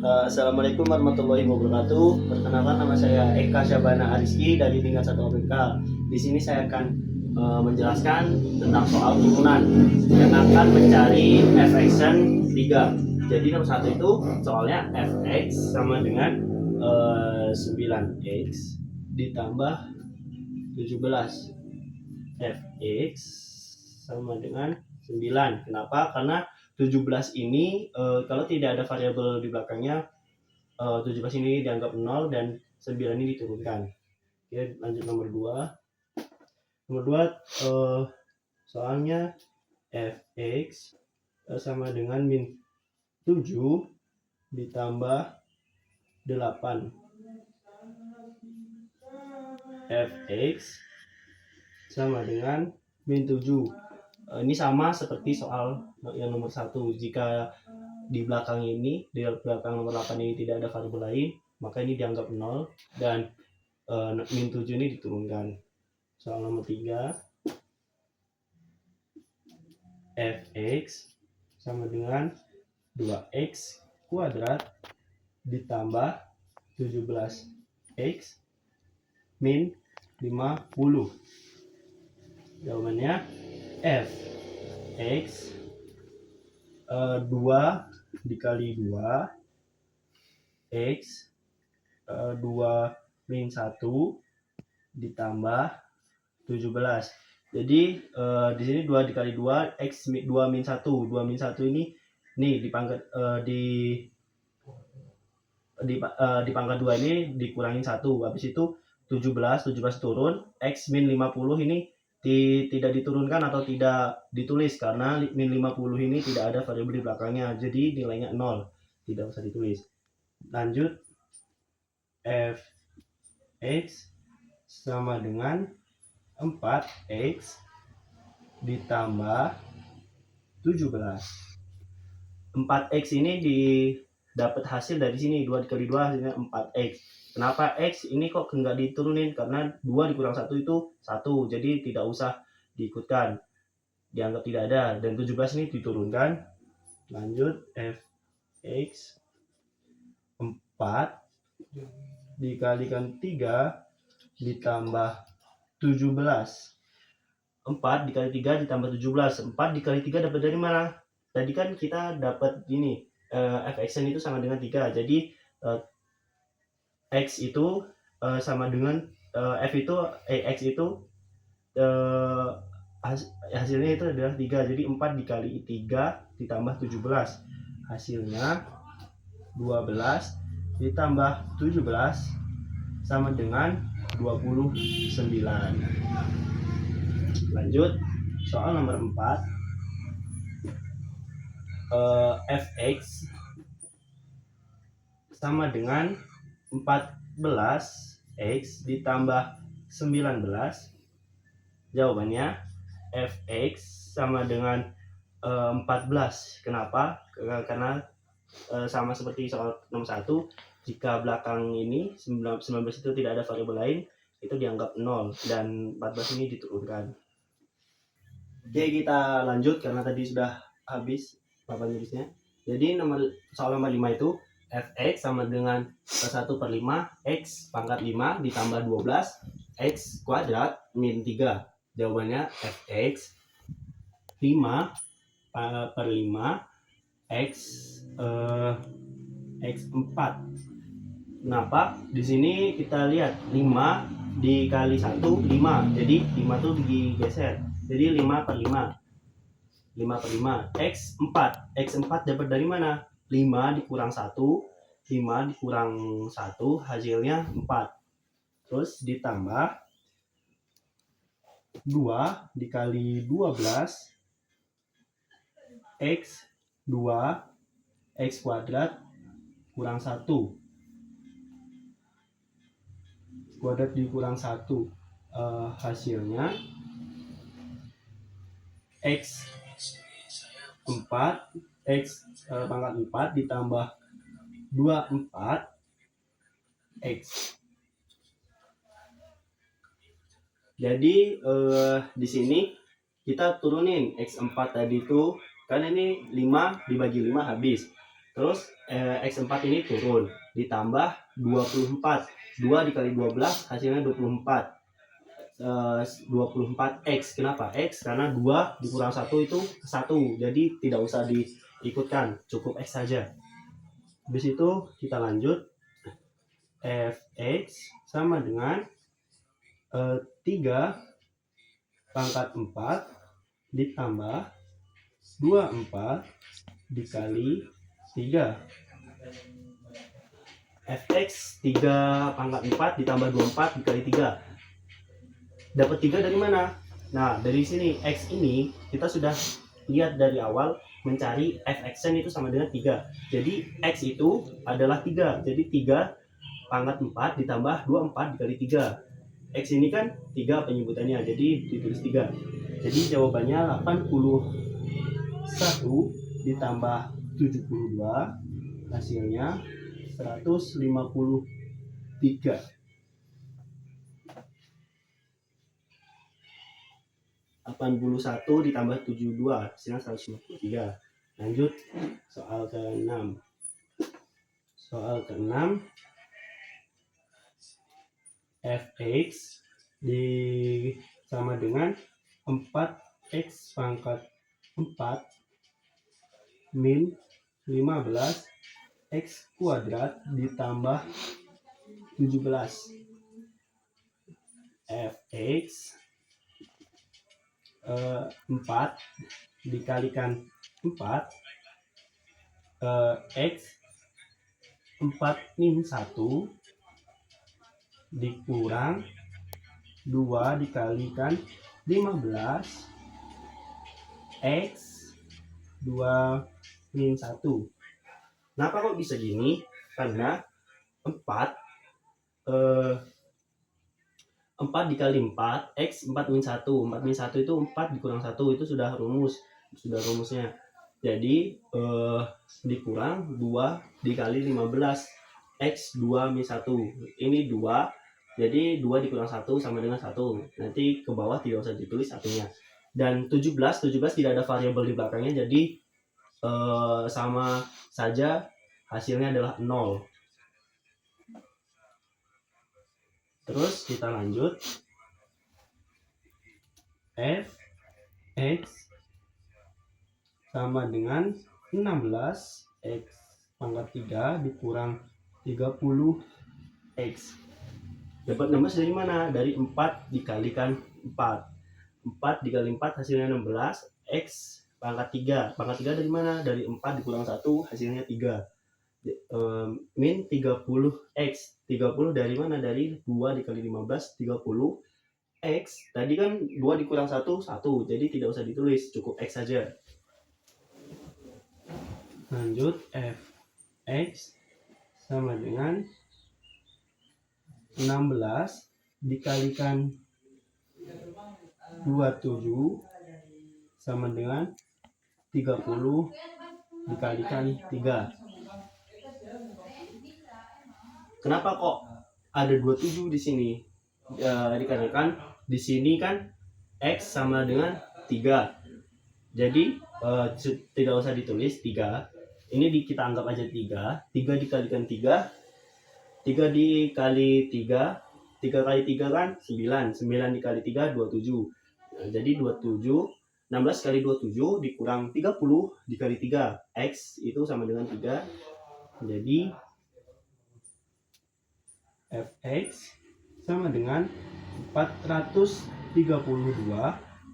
Assalamualaikum warahmatullahi wabarakatuh. Perkenalkan, nama saya Eka Syabana Ariski dari tingkat 1 OPK. Di sini saya akan menjelaskan tentang soal turunan yang akan mencari f(x)an 3. Jadi nomor 1 itu soalnya f(x) sama dengan 9x ditambah 17. Fx sama dengan 9. Kenapa? Karena 17 ini kalau tidak ada variabel di belakangnya, 17 ini dianggap 0 dan 9 ini diturunkan. Oke, lanjut nomor 2. Nomor 2 soalnya fx sama dengan min 7 ditambah 8. Fx sama dengan min 7. Ini sama seperti soal yang nomor 1. Jika di belakang nomor 8 ini tidak ada variabel lain, maka ini dianggap 0 dan min 7 ini diturunkan. Soal nomor 3, fx sama dengan 2x kuadrat ditambah 17x min 50. Jawabannya fx 2 dikali 2 x 2 min 1 ditambah 17. Jadi di sini 2 dikali 2 x 2 min 1. 2 min 1 ini nih dipangkat di pangkat 2 ini dikurangin 1. Habis itu 17 turun, x min 50 ini tidak diturunkan atau tidak ditulis karena min 50 ini tidak ada variabel di belakangnya, jadi nilainya 0, tidak usah ditulis. Lanjut, fx sama dengan 4x ditambah 17. 4x ini dapat hasil dari sini, 2 dikali 2 hasilnya 4x. Kenapa x ini kok nggak diturunin? Karena 2 dikurang 1 itu 1, jadi tidak usah diikutkan, dianggap tidak ada. Dan 17 ini diturunkan. Lanjut, fx 4 dikalikan 3 ditambah 17. 4 dikali 3 ditambah 17. 4 dikali 3 dapat dari mana? Tadi kan kita dapat ini, fx itu sama dengan 3. Jadi x itu sama dengan x itu hasilnya itu adalah 3. Jadi 4 dikali 3 ditambah 17. Hasilnya 12 ditambah 17 sama dengan 29. Lanjut, soal nomor 4. Fx sama dengan 14x ditambah 19. Jawabannya fx sama dengan 14. Kenapa? Karena sama seperti soal nomor 1, jika belakang ini 19 itu tidak ada variabel lain, itu dianggap 0 dan 14 ini diturunkan. Oke, kita lanjut karena tadi sudah habis papan tulisnya. Jadi soal nomor 5 itu fx sama dengan 1/5 x pangkat 5 ditambah 12 x kuadrat min 3. Jawabannya fx 5/5 x 4. Kenapa? Di sini kita lihat 5 dikali 1 5. Jadi 5 itu digeser. Jadi 5/5. 5/5 x 4. X 4 dapat dari mana? 5 dikurang 1, 5 dikurang 1 hasilnya 4. Terus ditambah 2 dikali 12 x 2 x kuadrat kurang 1. Kuadrat dikurang 1, hasilnya x 4 x pangkat 4 ditambah 24 x. Jadi di sini kita turunin x4 tadi itu, kan ini 5 dibagi 5 habis. Terus X4 ini turun, ditambah 24. 2 dikali 12 hasilnya 24. 24X. Kenapa X? Karena 2 dikurang 1 itu 1. Jadi tidak usah diikutkan, cukup X saja. Habis itu kita lanjut. Fx sama dengan 3 pangkat 4 ditambah 24 dikali 3. Fx 3 pangkat 4 ditambah 24 dikali 3. Dapat 3 dari mana? Nah, dari sini X ini kita sudah lihat dari awal mencari Fxn itu sama dengan 3. Jadi X itu adalah 3. Jadi 3 pangkat 4 ditambah 24 dikali 3. X ini kan 3 penyebutannya, jadi ditulis 3. Jadi jawabannya 81 ditambah 72 hasilnya 153. 81 ditambah 72 hasilnya 153. Lanjut soal ke-6. Soal ke-6, Fx sama dengan 4x pangkat 4 min 15 x kuadrat ditambah 17. Fx 4 dikalikan 4 x 4 min 1 dikurang 2 dikalikan 15 x 2 min 1. Kenapa kok bisa gini? Karena 4 dikali 4 x 4 min 1. 4 min 1 itu 4 dikurang 1, itu sudah rumusnya. Jadi dikurang 2 dikali 15 x 2 min 1. Ini 2, jadi 2 dikurang 1 sama dengan 1. Nanti ke bawah tidak usah ditulis satunya. Dan 17 tidak ada variabel di belakangnya, jadi sama saja hasilnya adalah 0. Terus kita lanjut. Fx sama dengan 16 x pangkat 3 dikurang 30x. Dapat 16 dari mana? Dari 4 dikalikan 4. 4 dikali 4 hasilnya 16. X pangkat 3. Pangkat 3 dari mana? Dari 4 dikurang 1 hasilnya 3. Min 30x. 30 dari mana? Dari 2 dikali 15, 30. X tadi kan 2 dikurang 1, 1. Jadi tidak usah ditulis, cukup X saja. Lanjut, Fx sama dengan 16 dikalikan 27 sama dengan 30 dikalikan 3. Kenapa kok ada 27 di sini? Dikarenakan di sini kan X sama dengan 3. Jadi tidak usah ditulis 3. Ini kita anggap aja 3. 3 dikalikan 3. 3 dikali 3. 3 kali 3 kan 9. 9 dikali 3 27. Nah, jadi 27. 16 kali 27 dikurang 30 dikali 3. X itu sama dengan 3. Jadi Fx sama dengan 432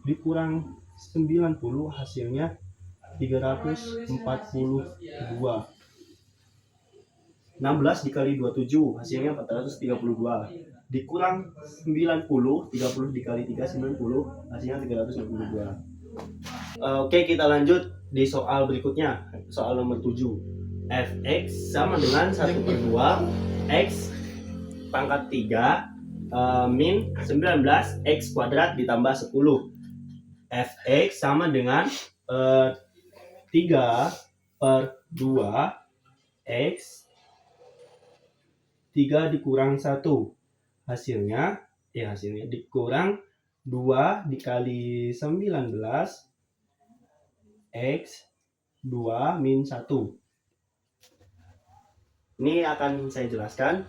dikurang 90 hasilnya 342. 16 dikali 27 hasilnya 432 dikurang 90, 30 dikali 3 90 hasilnya 362. Oke, kita lanjut di soal berikutnya, soal nomor 7. Fx sama dengan 1/2 x pangkat 3 min 19 x kuadrat ditambah 10. Fx sama dengan 3/2 x 3 dikurang 1 hasilnya dikurang 2 dikali 19 x 2 min 1. Ini akan saya jelaskan.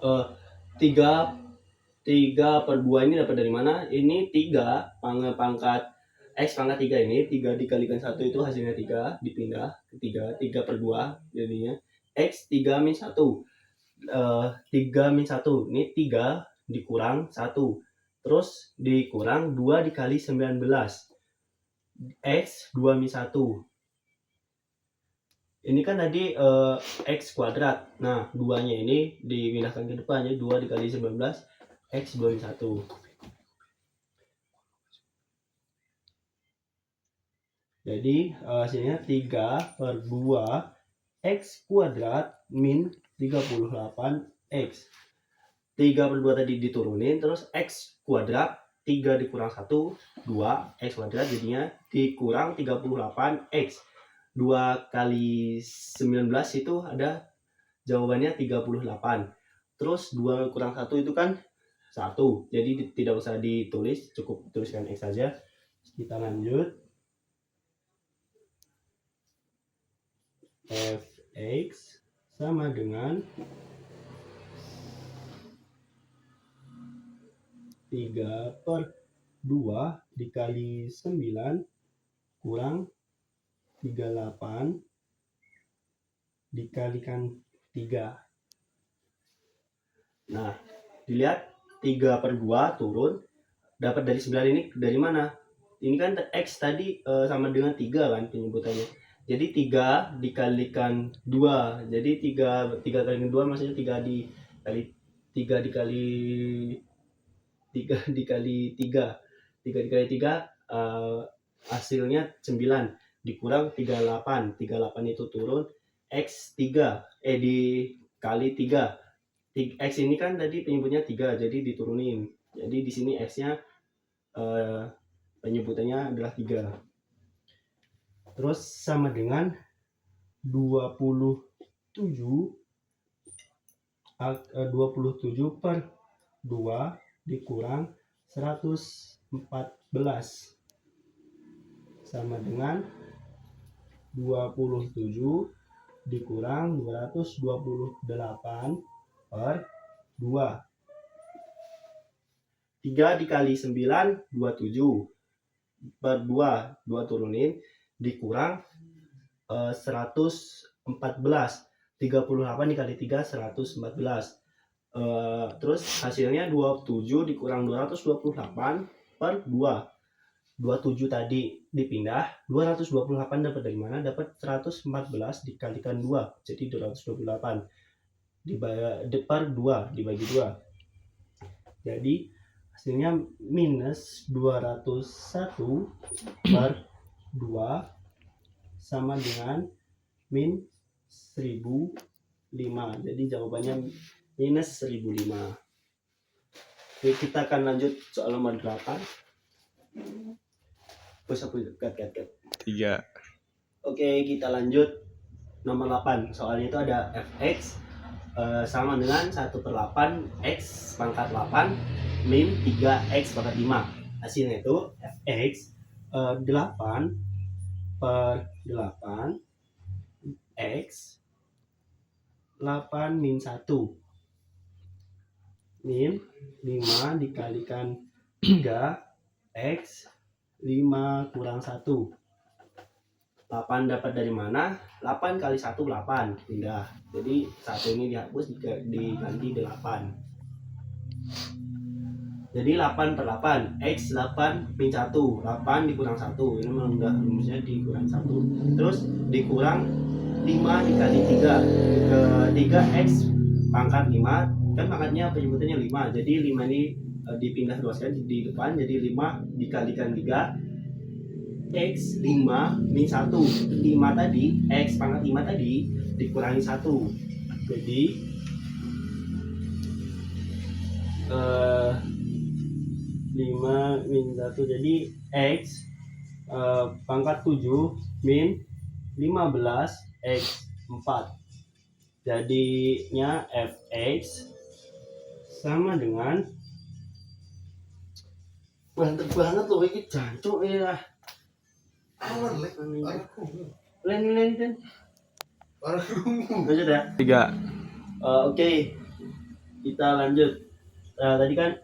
3/2 ini dapat dari mana? Ini 3 pangkat X pangkat 3 ini 3 dikalikan 1 itu hasilnya 3, dipindah ke 3/2 jadinya X 3 min 1. 3 min 1 ini 3 dikurang 1, terus dikurang 2 dikali 19 X 2 min 1. Ini kan tadi X kuadrat. Nah 2 nya ini dipindahkan ke depan, jadi 2 dikali 19 X 2 min 1. Jadi hasilnya 3/2 X kuadrat min 38X. 3/2 tadi diturunin, terus X kuadrat 3 dikurang 1 2 X kuadrat jadinya dikurang 38X. 2 kali 19 itu ada jawabannya 38. Terus 2 kurang 1 itu kan 1, jadi tidak usah ditulis, cukup tuliskan X saja. Kita lanjut. Fx sama dengan 3/2 dikali 9 kurang 38 dikalikan 3. Nah, dilihat 3/2 turun, dapat dari 9 ini dari mana? Ini kan X tadi sama dengan 3 kan penyebutannya. Jadi 3 dikalikan 2. Jadi 3 kali 2 maksudnya 3 dikali 3 dikali 3 dikali 3. 3 dikali 3 hasilnya 9 dikurang 38. 38 itu turun X 3 dikali 3. X ini kan tadi penyebutnya 3, jadi diturunin. Jadi di sini X-nya penyebutannya adalah 3. Terus sama dengan 27/2 dikurang 114 sama dengan 27 dikurang 228/2. 3 dikali 9 27 per 2 turunin dikurang 114. 38 dikali 3 114. Terus hasilnya 27 dikurang 228/2. 27 tadi dipindah, 228 dapat dari mana? Dapat 114 dikalikan 2, jadi 228 per 2 dibagi 2. Jadi hasilnya minus 201/2 sama dengan min 1005. Jadi jawabannya minus 1005. Oke, kita akan lanjut soal nomor 8. Cut. 3. Oke, kita lanjut nomor 8. Soalnya itu ada fx sama dengan 1/8 x pangkat 8 min 3x pangkat 5. Hasilnya itu fx 8/8 x 8 min 1 min 5 dikalikan 3 x 5 kurang 1. 8 dapat dari mana? 8 kali 1 8 pindah. Jadi 1 ini dihapus diganti 8. Jadi 8/8 x 8 min 1. 8 dikurang 1. Ini udah rumusnya dikurang 1. Terus dikurang 5 dikali 3. 3x pangkat 5 kan pangkatnya penyebutannya 5. Jadi 5 ini dipindah 2 sekali di depan, jadi 5 dikalikan 3 X 5 min 1. 5 tadi, X pangkat 5 tadi dikurangi 1. Jadi 5 min 1 jadi X pangkat 7 min 15 X 4. Jadinya Fx sama dengan, mantep banget loh ini jancuk ya. Lain kan Lanjut ya. 3. Oke, kita lanjut. Tadi kan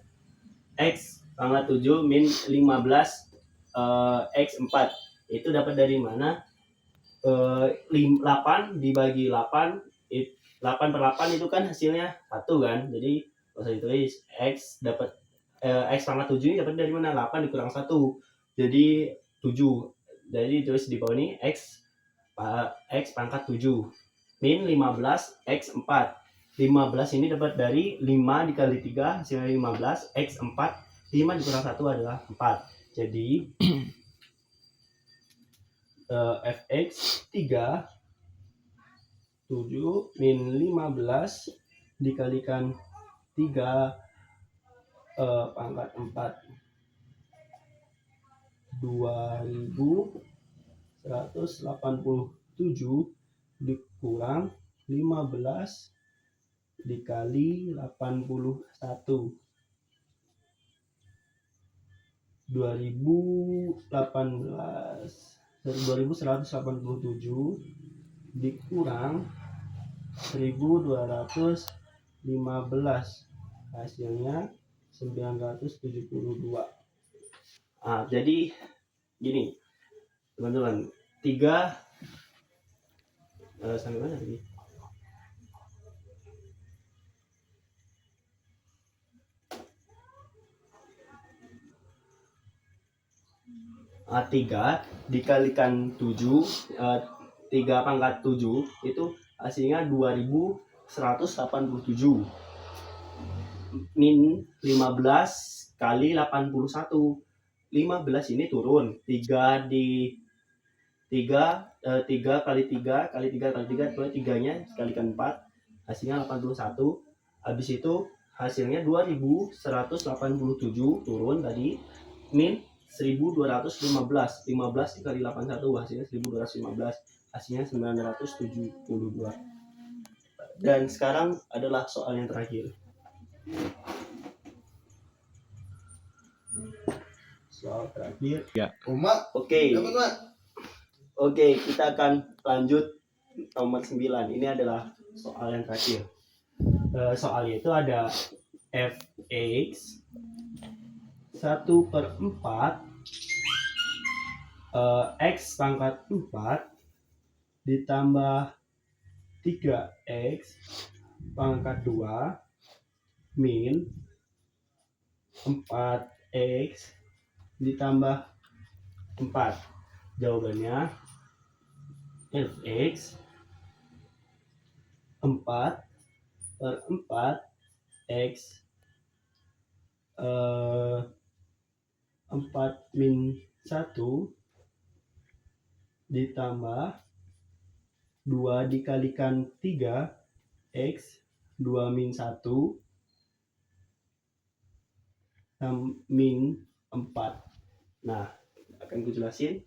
X pangkat 7 min 15 X 4. Itu dapat dari mana? 8 dibagi 8, 8 per 8 itu kan hasilnya 1 kan. Jadi kalau saya tulis X dapat X pangkat 7 ini dapat dari mana? 8 dikurang 1. Jadi 7. Jadi tulis di bawah ini X pangkat 7 min 15 X 4. 15 ini dapat dari 5 dikali 3 hasilnya 15 X 4. 5 dikurang 1 adalah 4. Jadi Fx 3 7 min 15 dikalikan 3 pangkat 4 2187 dikurang 15 dikali 81 2187 dikurang 1215 hasilnya 972. Jadi gini teman-teman, 3 sampai mana tadi? 3 dikalikan 7, 3 pangkat 7 itu hasilnya 2187 min 15 kali 81. 15 ini turun, 3 kali 3 kali 3 kali 3, 3-nya dikalikan 4 hasilnya 81. Habis itu hasilnya 2187 turun tadi min 1215. 15 dikali 81 hasilnya 1215, hasilnya 972. Dan sekarang adalah soal yang terakhir. Soal terakhir. Ya. Oke, kita akan lanjut nomor 9. Ini adalah soal yang terakhir. Soalnya itu ada Fx 1/4 X pangkat 4 ditambah 3X pangkat 2 min 4X ditambah 4. Jawabannya Fx 4/4 X 4 min 1 ditambah 2 dikalikan 3 X 2 min 1 min 4. Nah, akan ku jelasin.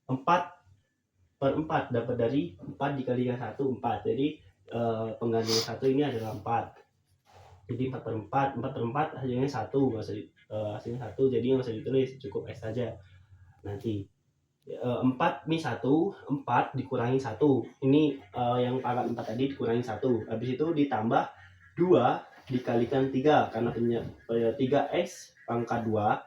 4/4 dapat dari 4 dikalikan 1, 4. Jadi penggantinya 1 ini adalah 4. Jadi 4/4 hasilnya 1, hasilnya 1, jadi nggak usah ditulis, cukup X saja. Nanti 4 min 1, 4 dikurangi 1. Ini yang pangkat 4 tadi dikurangi 1. Habis itu ditambah 2 dikalikan 3 karena 3X pangkat 2.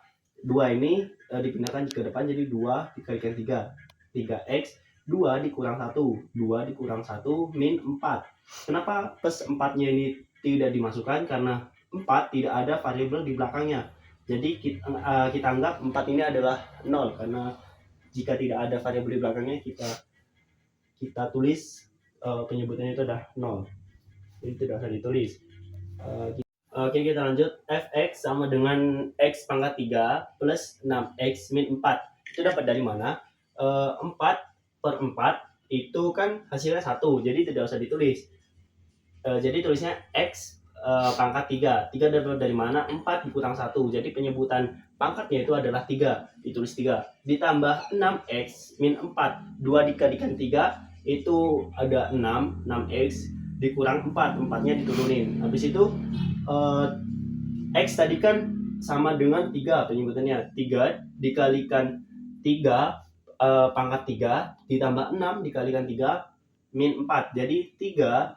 2 ini dipindahkan ke depan jadi 2 dikalikan 3. 3X 2 dikurang 1. 2 dikurang 1 min 4. Kenapa plus 4-nya ini tidak dimasukkan? Karena 4 tidak ada variabel di belakangnya. Jadi kita anggap 4 ini adalah 0 karena jika tidak ada variabel di belakangnya kita tulis penyebutannya itu adalah 0. Jadi tidak usah ditulis. Oke, kita lanjut. Fx sama dengan X pangkat 3 plus 6X min 4. Itu dapat dari mana? 4/4 itu kan hasilnya 1, jadi tidak usah ditulis. Jadi tulisnya X pangkat 3. 3 dapat dari mana? 4 dikurang 1. Jadi penyebutan pangkatnya itu adalah 3. Ditulis 3. Ditambah 6X min 4. 2 dikalikan 3 itu ada 6. 6X dikurang 4. 4-nya diturunin. Habis itu X tadi kan sama dengan 3 penyebutannya. 3 dikalikan 3 pangkat 3 ditambah 6 dikalikan 3 min 4. Jadi 3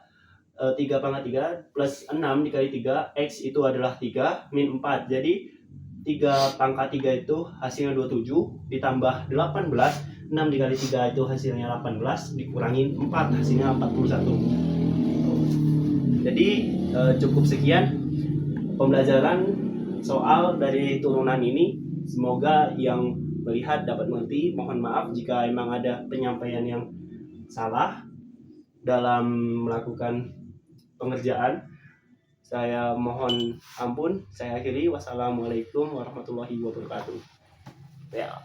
pangkat 3 plus 6 dikali 3, X itu adalah 3, min 4. Jadi 3 pangkat 3 itu hasilnya 27, ditambah 18, 6 dikali 3 itu hasilnya 18, dikurangi 4 hasilnya 41. Jadi cukup sekian pembelajaran soal dari turunan ini. Semoga yang melihat dapat mengerti. Mohon maaf jika emang ada penyampaian yang salah dalam melakukan pengerjaan. Saya mohon ampun. Saya akhiri. Wassalamualaikum warahmatullahi wabarakatuh. Ya.